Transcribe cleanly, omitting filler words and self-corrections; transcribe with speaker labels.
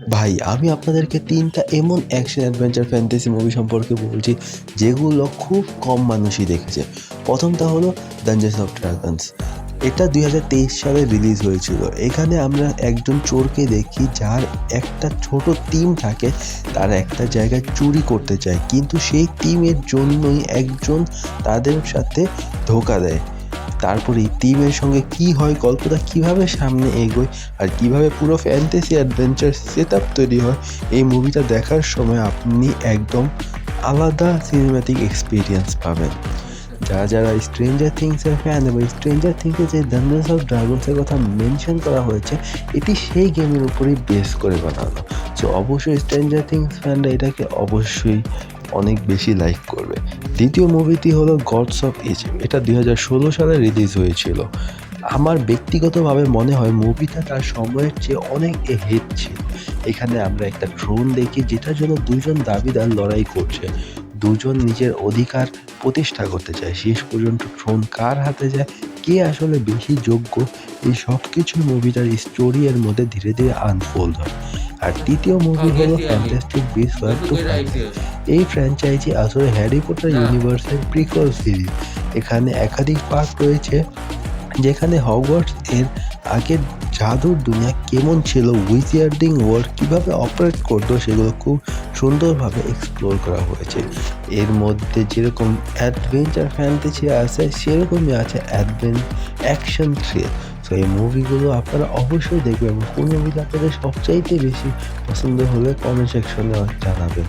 Speaker 1: ভাই আমি আপনাদেরকে ৩ টা এমন অ্যাকশন অ্যাডভেঞ্চার ফ্যান্টাসি মুভি সম্পর্কে বলছি যেগুলো খুব কম মানুষই দেখেছে। ১ম টা হলো 'ডানজেন্স অফ ড্রাগনস'। এটা ২০২৩ সালে রিলিজ হয়েছিল। এখানে আমরা একজন চোরকে দেখি যার একটা ছোট টিম থাকে, তারা একটা জায়গায় চুরি করতে চায়। কিন্তু সেই টিমের জন্যই একজন তাদের সাথে ধোঁকা দেয়। তারপরে এই টিমের সঙ্গে কি হয়, গল্পটা কিভাবে সামনে এগোয় আর কিভাবে পুরো ফ্যান্টাসি অ্যাডভেঞ্চার সেটআপ তৈরি হয়, এই মুভিটা দেখার সময় আপনি একদম আলাদা সিনেম্যাটিক এক্সপেরিয়েন্স পাবেন। যারা 'স্ট্রেঞ্জার থিংস'-এর ফ্যান এবং 'স্ট্রেঞ্জার থিংস'-এ যে 'ডানজেন্স অফ ড্রাগনস'-এর কথা মেনশন করা হয়েছে, এটি সেই গেমের উপরেই বেস করে বানানো। সো অবশ্যই 'স্ট্রেঞ্জার থিংস' ফ্যানরা এটাকে অবশ্যই অনেক বেশি লাইক করবে। দ্বিতীয় মুভিটি হলো 'গডস অফ ইজিপ্ট'। এটা ২০১৬ সালে রিলিজ হয়েছিল। আমার ব্যক্তিগতভাবে মনে হয় মুভিটা তার সময়ের চেয়ে অনেক এহেড ছিল। এখানে আমরা একটা ড্রোন দেখি যেটার জন্য ২ জন দাবিদার লড়াই করছে। ২ জন নিজের অধিকার প্রতিষ্ঠা করতে চায়। শেষ পর্যন্ত ড্রোন কার হাতে যায়, কে আসলে বেশি যোগ্য, এই সবকিছু মুভিটার স্টোরি এর মধ্যে ধীরে, ধীরে আনফোল্ড হয়। আর তৃতীয় মুভি হলো
Speaker 2: গেছি আমি।
Speaker 1: 'ফ্যান্টাস্টিক বিস্টস ওয়ার
Speaker 2: গোসল
Speaker 1: টু
Speaker 2: করে
Speaker 1: ফাইন্ড
Speaker 2: আইছি।
Speaker 1: নেমো'। এই ফ্র্যাঞ্চাইজি আসলে হ্যারি পটার
Speaker 2: না।
Speaker 1: ইউনিভার্সের প্রিকোয়েল সিরিজ। এখানে একাধিক পার্ট রয়েছে যেখানে হগওয়ার্টস এর আগের জাদুর দুনিয়া কেমন ছিল, উইজার্ডিং ওয়ার্ল্ড কীভাবে অপারেট করতো, সেগুলো খুব সুন্দরভাবে এক্সপ্লোর করা হয়েছে। এর মধ্যে যেরকম অ্যাডভেঞ্চার ফ্যান্টাসি আছে, সেরকমই আছে অ্যাকশন থ্রিল। সো এই মুভিগুলো আপনারা অবশ্যই দেখবেন এবং কোন মুভিটা আপনাদের সবচাইতে বেশি পছন্দ হলে কমেন্ট সেকশনে জানাবেন।